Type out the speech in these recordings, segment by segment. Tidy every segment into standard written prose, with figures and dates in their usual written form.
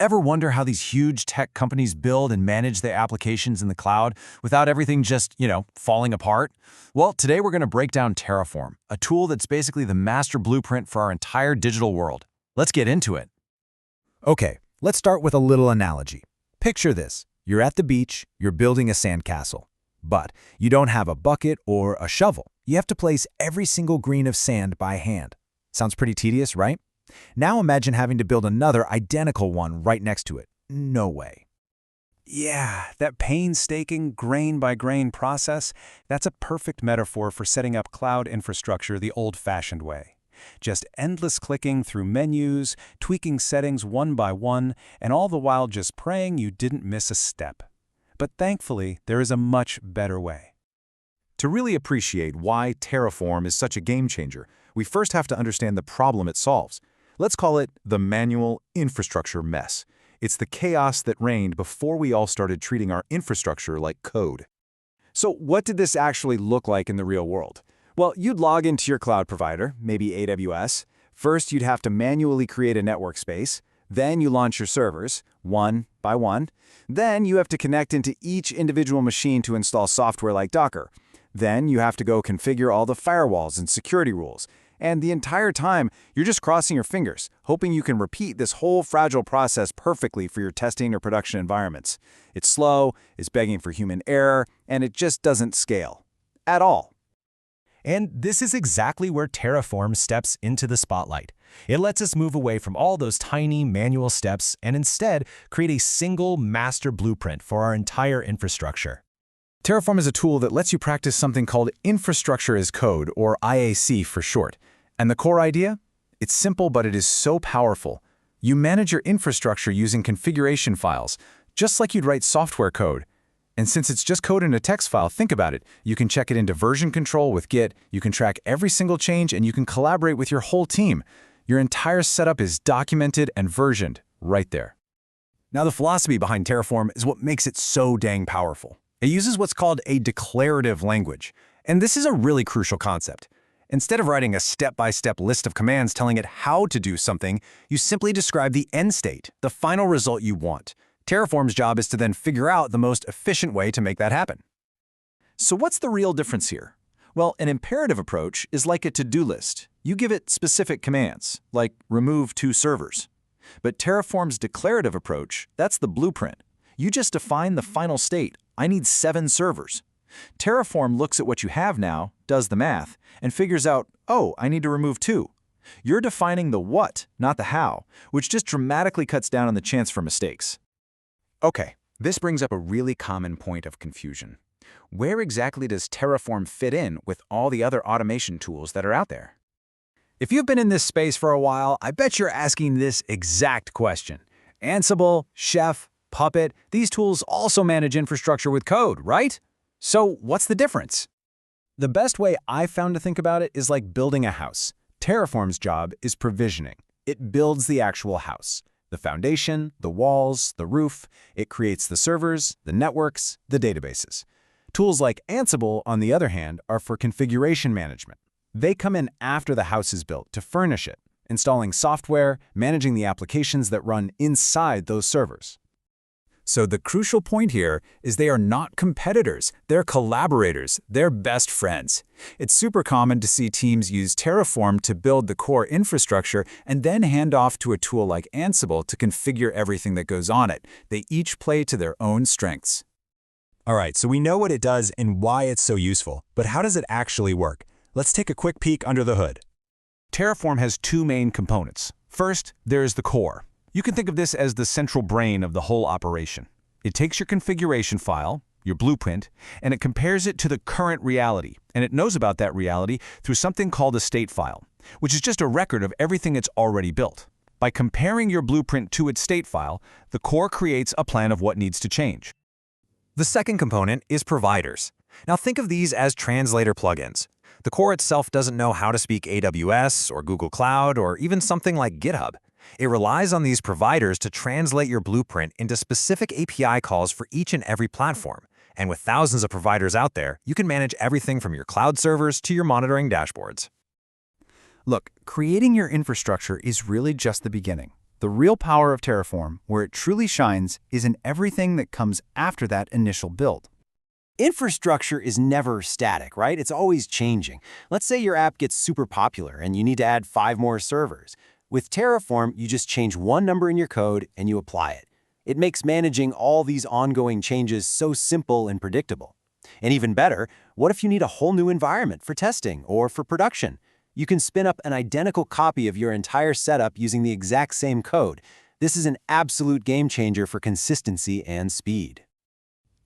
Ever wonder how these huge tech companies build and manage their applications in the cloud without everything just, falling apart? Well, today we're going to break down Terraform, a tool that's basically the master blueprint for our entire digital world. Let's get into it. Okay, let's start with a little analogy. Picture this. You're at the beach, you're building a sandcastle. But you don't have a bucket or a shovel. You have to place every single grain of sand by hand. Sounds pretty tedious, right? Now imagine having to build another identical one right next to it. No way. Yeah, that painstaking grain-by-grain process, that's a perfect metaphor for setting up cloud infrastructure the old-fashioned way. Just endless clicking through menus, tweaking settings one by one, and all the while just praying you didn't miss a step. But thankfully, there is a much better way. To really appreciate why Terraform is such a game-changer, we first have to understand the problem it solves. Let's call it the manual infrastructure mess. It's the chaos that reigned before we all started treating our infrastructure like code. So what did this actually look like in the real world? Well, you'd log into your cloud provider, maybe AWS. First, you'd have to manually create a network space. Then you launch your servers, one by one. Then you have to connect into each individual machine to install software like Docker. Then you have to go configure all the firewalls and security rules. And the entire time, you're just crossing your fingers, hoping you can repeat this whole fragile process perfectly for your testing or production environments. It's slow, it's begging for human error, and it just doesn't scale. At all. And this is exactly where Terraform steps into the spotlight. It lets us move away from all those tiny manual steps and instead create a single master blueprint for our entire infrastructure. Terraform is a tool that lets you practice something called infrastructure as code, or IAC for short. And the core idea? It's simple, but it is so powerful. You manage your infrastructure using configuration files, just like you'd write software code. And since it's just code in a text file, think about it. You can check it into version control with Git, you can track every single change, and you can collaborate with your whole team. Your entire setup is documented and versioned right there. Now, the philosophy behind Terraform is what makes it so dang powerful. It uses what's called a declarative language. And this is a really crucial concept. Instead of writing a step-by-step list of commands telling it how to do something, you simply describe the end state, the final result you want. Terraform's job is to then figure out the most efficient way to make that happen. So what's the real difference here? Well, an imperative approach is like a to-do list. You give it specific commands, like remove 2 servers. But Terraform's declarative approach, that's the blueprint. You just define the final state. I need 7 servers. Terraform looks at what you have now, does the math, and figures out, oh, I need to remove 2. You're defining the what, not the how, which just dramatically cuts down on the chance for mistakes. Okay, this brings up a really common point of confusion. Where exactly does Terraform fit in with all the other automation tools that are out there? If you've been in this space for a while, I bet you're asking this exact question. Ansible, Chef, Puppet, these tools also manage infrastructure with code, right? So what's the difference? The best way I've found to think about it is like building a house. Terraform's job is provisioning. It builds the actual house. The foundation, the walls, the roof. It creates the servers, the networks, the databases. Tools like Ansible, on the other hand, are for configuration management. They come in after the house is built to furnish it, installing software, managing the applications that run inside those servers. So the crucial point here is they are not competitors, they're collaborators, they're best friends. It's super common to see teams use Terraform to build the core infrastructure and then hand off to a tool like Ansible to configure everything that goes on it. They each play to their own strengths. All right, so we know what it does and why it's so useful, but how does it actually work? Let's take a quick peek under the hood. Terraform has 2 main components. First, there's the core. You can think of this as the central brain of the whole operation. It takes your configuration file, your blueprint, and it compares it to the current reality, and it knows about that reality through something called a state file, which is just a record of everything it's already built. By comparing your blueprint to its state file, the core creates a plan of what needs to change. The second component is providers. Now think of these as translator plugins. The core itself doesn't know how to speak AWS or Google Cloud or even something like GitHub. It relies on these providers to translate your blueprint into specific API calls for each and every platform. And with thousands of providers out there, you can manage everything from your cloud servers to your monitoring dashboards. Look, creating your infrastructure is really just the beginning. The real power of Terraform, where it truly shines, is in everything that comes after that initial build. Infrastructure is never static, right? It's always changing. Let's say your app gets super popular and you need to add 5 more servers. With Terraform, you just change one number in your code and you apply it. It makes managing all these ongoing changes so simple and predictable. And even better, what if you need a whole new environment for testing or for production? You can spin up an identical copy of your entire setup using the exact same code. This is an absolute game changer for consistency and speed.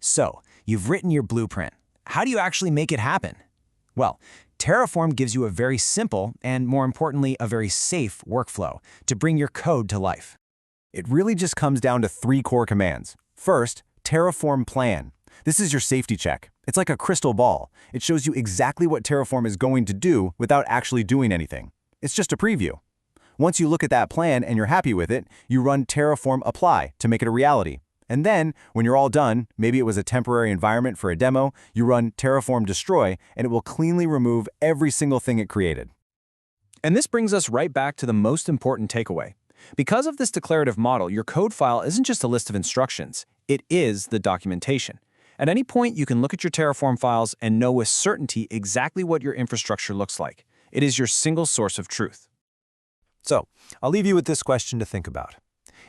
So, you've written your blueprint. How do you actually make it happen? Well, Terraform gives you a very simple and, more importantly, a very safe workflow to bring your code to life. It really just comes down to 3 core commands. First, Terraform Plan. This is your safety check. It's like a crystal ball. It shows you exactly what Terraform is going to do without actually doing anything. It's just a preview. Once you look at that plan and you're happy with it, you run Terraform Apply to make it a reality. And then, when you're all done, maybe it was a temporary environment for a demo, you run Terraform Destroy, and it will cleanly remove every single thing it created. And this brings us right back to the most important takeaway. Because of this declarative model, your code file isn't just a list of instructions, it is the documentation. At any point, you can look at your Terraform files and know with certainty exactly what your infrastructure looks like. It is your single source of truth. So, I'll leave you with this question to think about.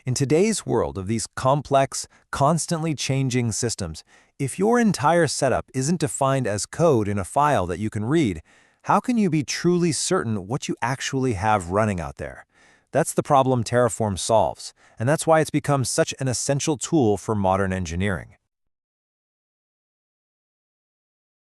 In today's world of these complex, constantly changing systems, if your entire setup isn't defined as code in a file that you can read, how can you be truly certain what you actually have running out there? That's the problem Terraform solves, and that's why it's become such an essential tool for modern engineering.